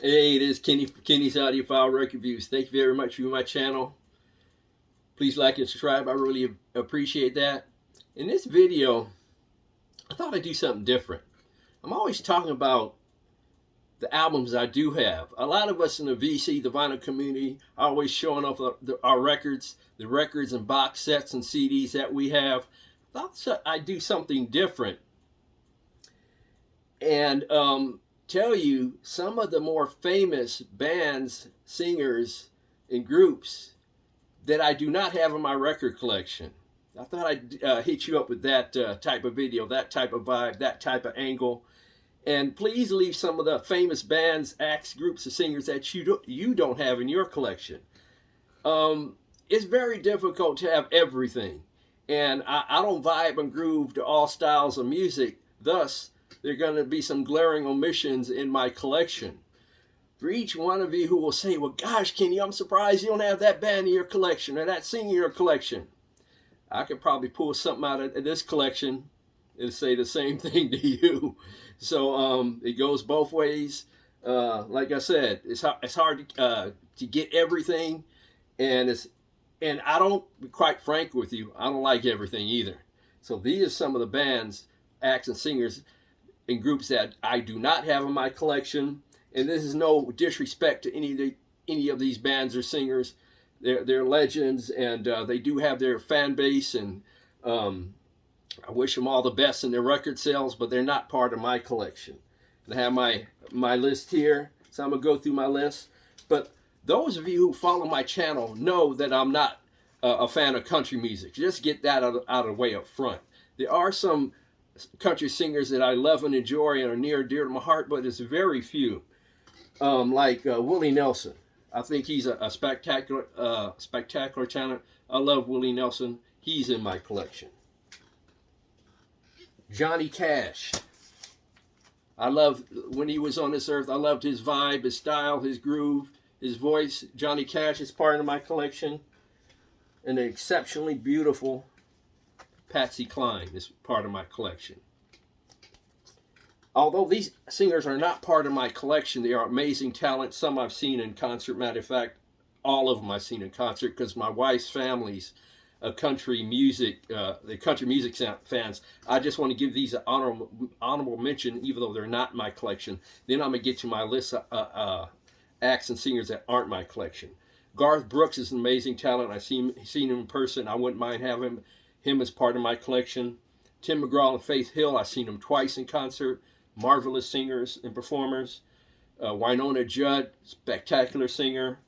Hey, it is Kenny's Audiophile Record Reviews. Thank you very much for my channel. Please like and subscribe. I really appreciate that. In this video, I thought I'd do something different. I'm always talking about the albums I do have. A lot of us in the VC, the vinyl community, are always showing off our records, the records and box sets and CDs that we have. I thought I'd do something different and tell you some of the more famous bands, singers, and groups that I do not have in my record collection. I thought I'd hit you up with that type of video, that type of vibe, that type of angle. And please leave some of the famous bands, acts, groups, and singers that you don't have in your collection. It's very difficult to have everything. And I don't vibe and groove to all styles of music. Thus, there are going to be some glaring omissions in my collection. For each one of you who will say, well, gosh, Kenny, I'm surprised you don't have that band in your collection or that singer in your collection. I could probably pull something out of this collection and say the same thing to you. So it goes both ways. Like I said, it's hard to get everything. And I don't, quite frank with you, I don't like everything either. So these are some of the bands, acts, and singers and groups that I do not have in my collection. And this is no disrespect to any of these bands or singers. They're legends, and they do have their fan base, and I wish them all the best in their record sales, but they're not part of my collection. And I have my list here, so I'm going to go through my list. But those of you who follow my channel know that I'm not a fan of country music. Just get that out of the way up front. There are some country singers that I love and enjoy and are near and dear to my heart, but it's very few. Like Willie Nelson. I think he's a spectacular talent. I love Willie Nelson. He's in my collection. Johnny Cash. I love when he was on this earth. I loved his vibe, his style, his groove, his voice. Johnny Cash is part of my collection. And an exceptionally beautiful Patsy Cline is part of my collection. Although these singers are not part of my collection, they are amazing talent. Some I've seen in concert. Matter of fact, all of them I've seen in concert because my wife's family's country music, the country music fans. I just want to give these an honorable mention, even though they're not in my collection. Then I'm going to get to my list of acts and singers that aren't my collection. Garth Brooks is an amazing talent. I've seen him in person. I wouldn't mind having him as part of my collection. Tim McGraw and Faith Hill, I've seen them twice in concert. Marvelous singers and performers. Winona Judd, spectacular singer.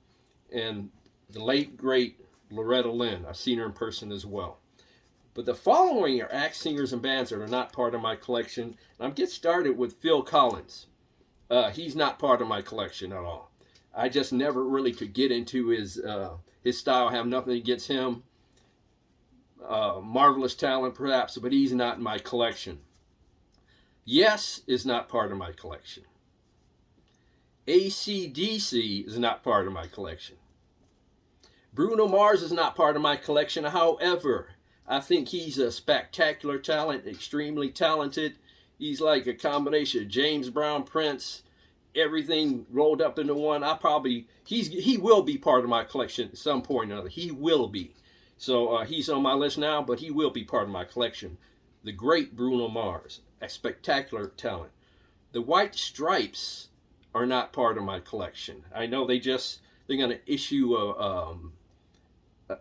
And the late, great Loretta Lynn. I've seen her in person as well. But the following are acts, singers, and bands that are not part of my collection. And I'm getting started with Phil Collins. He's not part of my collection at all. I just never really could get into his style. I have nothing against him. Marvelous talent perhaps, but he's not in my collection. Yes is not part of my collection. ACDC is not part of my collection. Bruno Mars is not part of my collection. However, I think he's a spectacular talent, extremely talented. He's like a combination of James Brown, Prince, everything rolled up into one. He will be part of my collection at some point or another. He will be. So he's on my list now, but he will be part of my collection. The great Bruno Mars, a spectacular talent. The White Stripes are not part of my collection. I know they're going to issue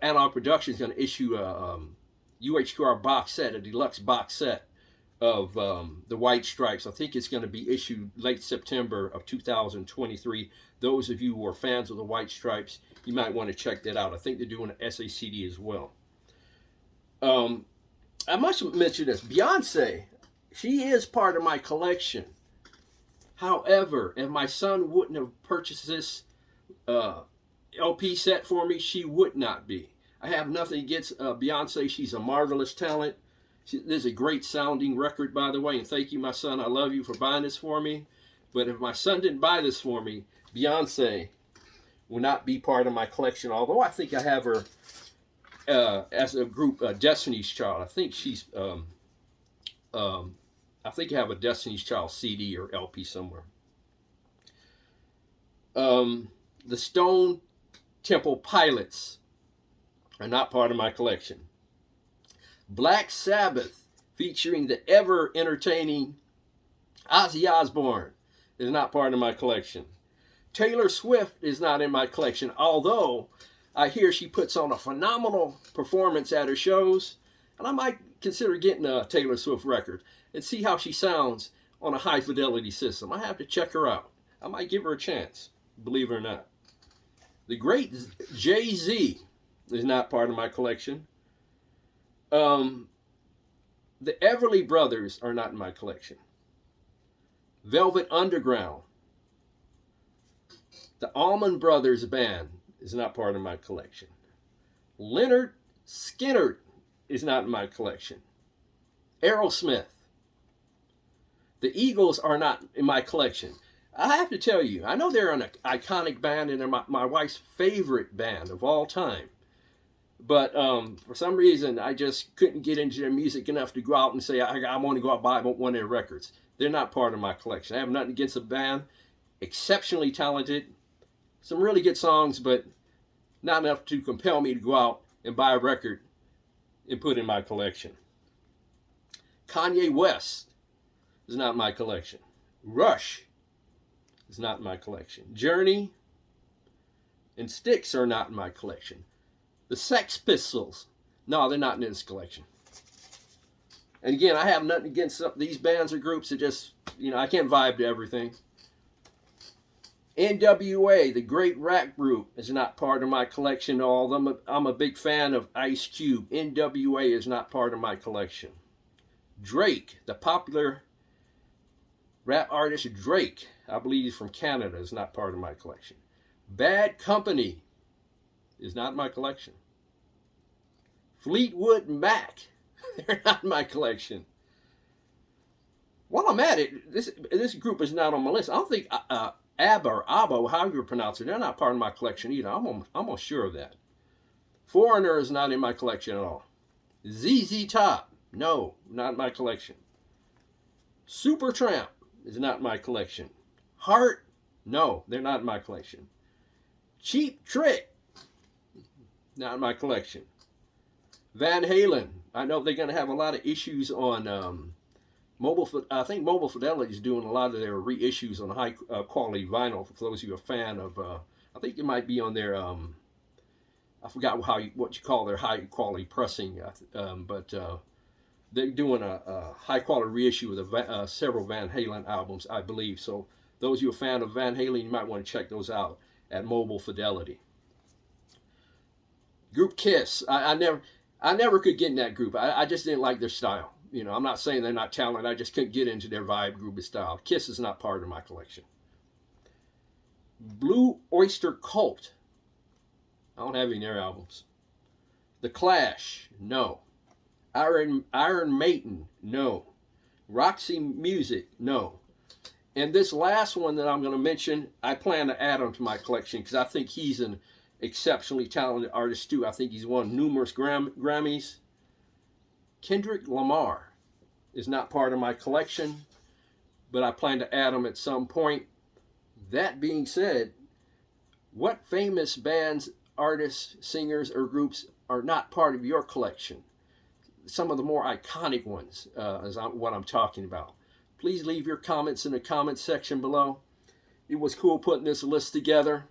Analog Productions is going to issue a UHQR box set, a deluxe box set of the White Stripes. I think it's going to be issued late September of 2023. Those of you who are fans of the White Stripes, you might want to check that out. I think they're doing an SACD as well. I must mention this. Beyonce, she is part of my collection. However, if my son wouldn't have purchased this LP set for me, she would not be. I have nothing against Beyonce. She's a marvelous talent. This is a great sounding record, by the way. And thank you, my son. I love you for buying this for me. But if my son didn't buy this for me, Beyonce will not be part of my collection. Although I think I have her as a group, Destiny's Child. I think she's, I think I have a Destiny's Child CD or LP somewhere. The Stone Temple Pilots are not part of my collection. Black Sabbath, featuring the ever entertaining Ozzy Osbourne, is not part of my collection. Taylor Swift is not in my collection, although I hear she puts on a phenomenal performance at her shows, and I might consider getting a Taylor Swift record and see how she sounds on a high fidelity system. I have to check her out. I might give her a chance, believe it or not. The great Jay-Z is not part of my collection. The Everly Brothers are not in my collection. Velvet Underground. The Allman Brothers Band is not part of my collection. Leonard Skinner is not in my collection. Aerosmith. The Eagles are not in my collection. I have to tell you, I know they're an iconic band and they're my wife's favorite band of all time. But for some reason, I just couldn't get into their music enough to go out and say, I want to go out and buy one of their records. They're not part of my collection. I have nothing against the band. Exceptionally talented. Some really good songs, but not enough to compel me to go out and buy a record and put in my collection. Kanye West is not in my collection. Rush is not in my collection. Journey and Styx are not in my collection. The Sex Pistols, no, they're not in this collection. And again, I have nothing against these bands or groups. It just, I can't vibe to everything. NWA, the great rap group, is not part of my collection. Although I'm a big fan of Ice Cube. NWA is not part of my collection. Drake, the popular rap artist Drake, I believe he's from Canada, is not part of my collection. Bad Company is not in my collection. Fleetwood Mac, they're not in my collection. While I'm at it, this group is not on my list. I don't think ABBA or ABBA, however you pronounce it, they're not part of my collection either. I'm almost sure of that. Foreigner is not in my collection at all. ZZ Top, no, not in my collection. Supertramp is not in my collection. Heart, no, they're not in my collection. Cheap Trick, not in my collection. Van Halen, I know they're going to have a lot of issues on I think Mobile Fidelity is doing a lot of their reissues on high quality vinyl. For those of you who are a fan of, I think it might be on their, I forgot what you call their high quality pressing, but they're doing a high quality reissue of several Van Halen albums, I believe. So those of you who are a fan of Van Halen, you might want to check those out at Mobile Fidelity. Group Kiss, I never could get in that group. I just didn't like their style. I'm not saying they're not talented. I just couldn't get into their vibe, groovy style. Kiss is not part of my collection. Blue Oyster Cult, I don't have any of their albums. The Clash, no. Iron Maiden, no. Roxy Music, no. And this last one that I'm going to mention, I plan to add him to my collection because I think he's an exceptionally talented artist too. I think he's won numerous Grammys. Kendrick Lamar is not part of my collection, but I plan to add him at some point. That being said, what famous bands, artists, singers, or groups are not part of your collection? Some of the more iconic ones is what I'm talking about. Please leave your comments in the comments section below. It was cool putting this list together.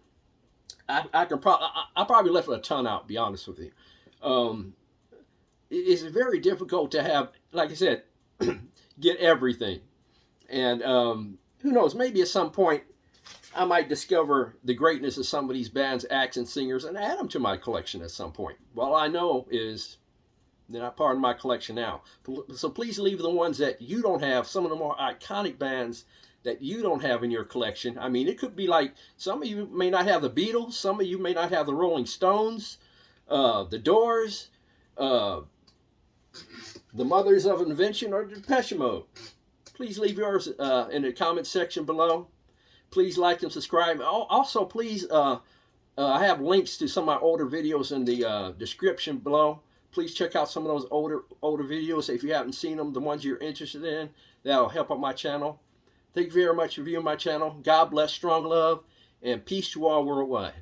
I probably left a ton out, to be honest with you. It's very difficult to have, like I said, get everything. And who knows, maybe at some point I might discover the greatness of some of these bands, acts, and singers and add them to my collection at some point. All I know is they're not part of my collection now. So please leave the ones that you don't have, some of the more iconic bands that you don't have in your collection. I mean, it could be like some of you may not have the Beatles, some of you may not have the Rolling Stones, the Doors, the Mothers of Invention, or Depeche Mode. Please leave yours in the comment section below. Please like and subscribe. Also, please, I have links to some of my older videos in the description below. Please check out some of those older videos if you haven't seen them, the ones you're interested in. That'll help out my channel. Thank you very much for viewing my channel. God bless, strong love, and peace to all worldwide.